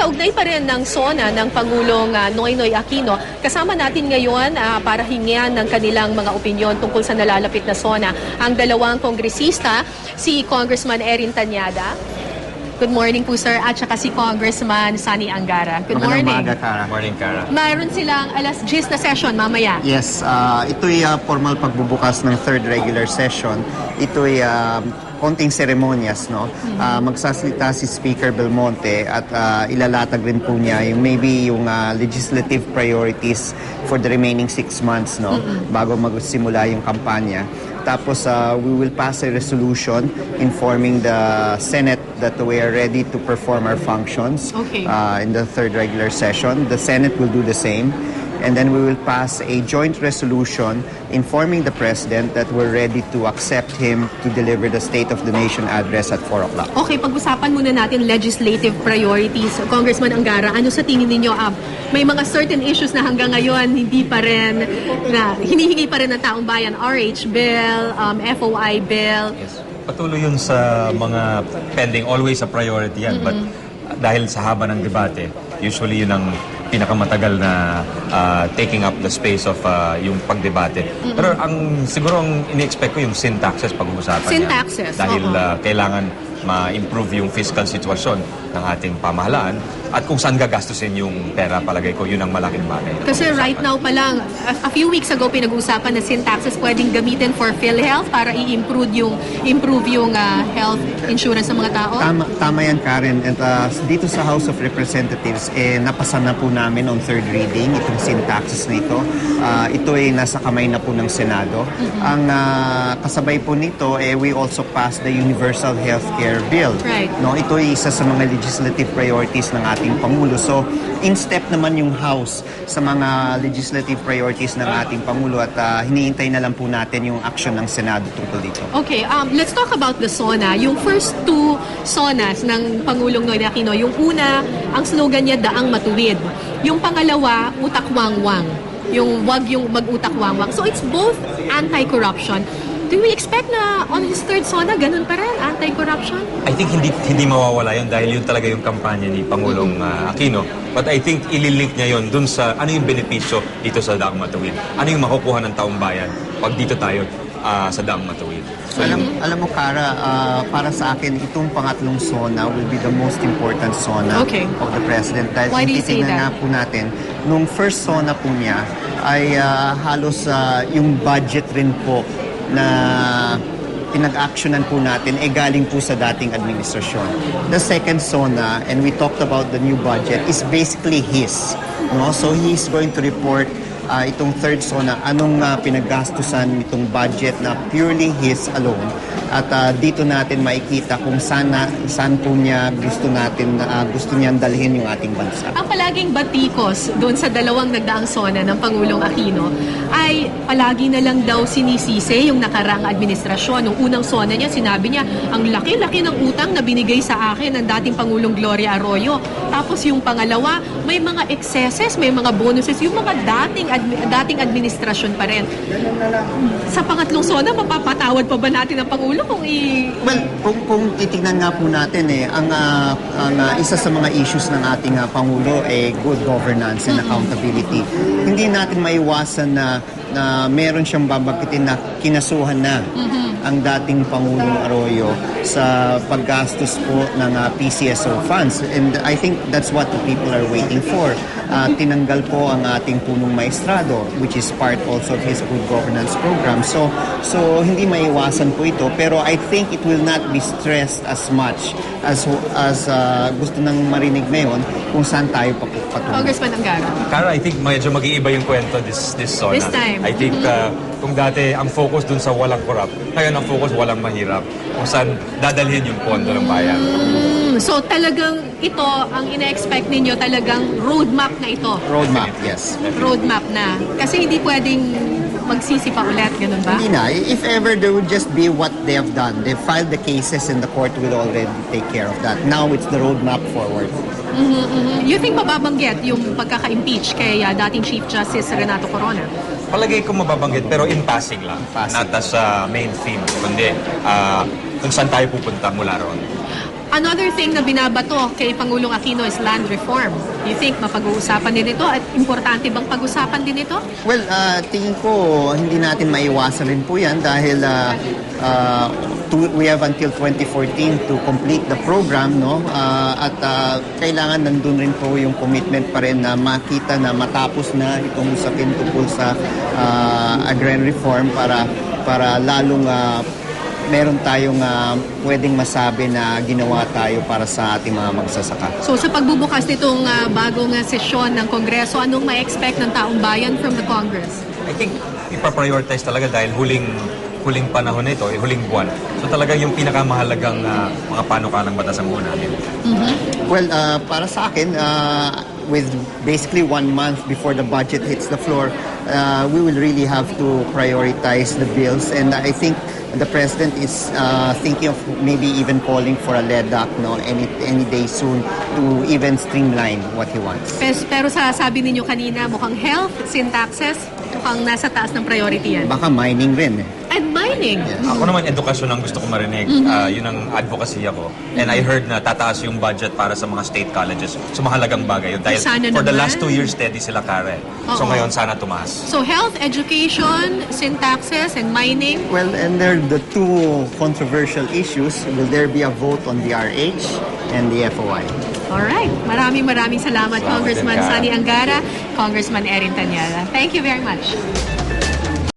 kaugnay pa rin ng SONA ng Pangulong Noynoy Aquino, kasama natin ngayon para hingian ng kanilang mga opinyon tungkol sa nalalapit na SONA ang dalawang kongresista, si Congressman Erin Tanyada. Good morning po, sir. At saka si Congressman Sani Angara. Good morning. Magandang umaga, Cara. Morning, Cara. Mayroon silang alas 10 na session mamaya. Yes, ito'y formal pagbubukas ng third regular session. Ito'y konting seremonyas, no? Magsasalita si Speaker Belmonte at ilalatag rin po niya yung maybe yung legislative priorities for the remaining 6 months, no? Bago magsimula yung kampanya. Tapos we will pass a resolution informing the Senate that we are ready to perform our functions in the third regular session. The Senate will do the same. And then we will pass a joint resolution informing the President that we're ready to accept him to deliver the State of the Nation address at 4 o'clock. Okay, pag-usapan muna natin legislative priorities. Congressman Angara, ano sa tingin ninyo? May mga certain issues na hanggang ngayon hindi pa rin, na hinihingi pa rin ng taong bayan. RH bill, FOI bill. Yes. Patuloy yun sa mga pending, always a priority yan. But dahil sa haba ng debate, usually yun ang pinakamatagal na taking up the space of yung pagdebate. Pero siguro ang ini-expect ko yung sin taxes pag-uusapan niya. Dahil kailangan ma-improve yung fiscal situasyon ng ating pamahalaan at kung saan gagastusin yung pera, palagay ko, yun ang malaking bagay. Kasi right now pa lang, a few weeks ago pinag-uusapan na sin taxes pwedeng gamitin for PhilHealth para i-improve yung health insurance ng mga tao. Tama yan, Karen. And dito sa House of Representatives, napasa na po namin on third reading itong sin taxes na ito. Ito ay nasa kamay na po ng Senado. Ang kasabay po nito, we also passed the Universal Healthcare Bill. Right. No, ito ay isa sa mga legislative priorities ng ating Pangulo. So, in step naman yung House sa mga legislative priorities ng ating Pangulo at hinihintay na lang po natin yung action ng Senado tungkol dito. Okay, let's talk about the SONA. Yung first two SONAs ng Pangulong Noynoy Aquino, yung una, ang slogan niya, daang matuwid. Yung pangalawa, utak-wang-wang. Yung wag yung mag-utak-wang-wang. So it's both anti-corruption. Do we expect na on his third SONA, ganun pa rin, anti-corruption? I think hindi mawawala yun dahil yun talaga yung kampanya ni Pangulong Aquino. But I think ililink niya yun dun sa ano yung benepisyo dito sa Daang Matuwid. Ano yung makukuha ng taong bayan pag dito tayo sa Daang Matuwid. So, alam mo, Cara, para sa akin, itong pangatlong SONA will be the most important SONA of the President. Dahil why do you say that? Na po natin, nung first SONA po niya ay halos yung budget rin po na pinag-actionan po natin galing po sa dating administrasyon. The second SONA, and we talked about the new budget, is basically his. No? So he's going to report itong third SONA, anong pinaggastusan itong budget na purely his alone. At dito natin makikita kung saan po niya gusto niyang dalhin yung ating bansa. Ang palaging batikos doon sa dalawang nagdaang SONA ng Pangulong Aquino ay palagi na lang daw sinisisi yung nakaraang administrasyon. Nung unang SONA niya, sinabi niya, ang laki-laki ng utang na binigay sa akin ng dating Pangulong Gloria Arroyo. Tapos yung pangalawa, may mga excesses, may mga bonuses, yung mga dating administrasyon pa rin. Sa pangatlong SONA, mapapatawad pa ba natin ang Pangulo Well, kung titignan nga po natin ang isa sa mga issues ng ating Pangulo good governance and accountability. Hindi natin maiwasan na meron siyang babanggitin na kinasuhan na ang dating Pangulong Arroyo sa paggastos po ng PCSO funds. And I think that's what the people are waiting for. Tinanggal po ang ating punong maestrado, which is part also of his good governance program. So hindi maiwasan po ito, pero I think it will not be stressed as much as gusto nang marinig ngayon kung saan tayo patungo. Congressman Angara. Cara, I think medyo mag-iiba yung kwento this SONA. This time. I think kung dati ang focus dun sa walang corrupt, ngayon ang focus walang mahirap. Kung saan dadalhin yung pondo ng bayan. So talagang ito, ang ina-expect ninyo talagang roadmap na ito. Roadmap, yes. Roadmap na. Kasi hindi pwedeng magsisi pa ulit, ganun ba? Hindi na. If ever, there would just be what they have done. They filed the cases and the court will already take care of that. Now it's the roadmap forward. You think mababanggit yung pagkaka-impeach kay dating Chief Justice Renato Corona? Palagay ko mababanggit pero in passing lang. Not as main theme, kundi kung saan tayo pupunta mula ron. Another thing na binabato kay Pangulong Aquino is land reform. Do you think mapag-uusapan din ito at importante bang pag-usapan din ito? Well, tingin ko hindi natin maiwasan rin po yan dahil we have until 2014 to complete the program, no? At kailangan nandun rin po yung commitment pa rin na makita na matapos na itong usapin tungkol sa agrarian reform para lalong meron tayong pwedeng masabi na ginawa tayo para sa ating mga magsasaka. So sa pagbubukas nitong bagong sesyon ng Kongreso, anong ma-expect ng taong bayan from the Congress? I think ipaprioritize talaga dahil huling panahon nito, huling buwan. So talaga yung pinakamahalagang mga panukalang batas ang unahin. Well, para sa akin, with basically 1 month before the budget hits the floor, we will really have to prioritize the bills. And I think the President is thinking of maybe even calling for a LEDAC any day soon to even streamline what he wants. Pero sa sabi ninyo kanina, mukhang health, sin taxes, mukhang nasa taas ng priority yan. Baka mining rin eh. And mining. Ako naman, edukasyon ang gusto ko marinig. Yun ang advocacy ako. And I heard na tataas yung budget para sa mga state colleges. So mahalagang bagay yun. Dahil Sana for the naman. last 2 years, steady sila, Kare. So Oo. ngayon, sana tumaas. So health, education, sin taxes, and mining. Well, and there are the two controversial issues. Will there be a vote on the RH and the FOI? Alright. Maraming salamat, Salamat Congressman din, Kara. Sani Angara, Congressman Erin Tanyada. Thank you very much.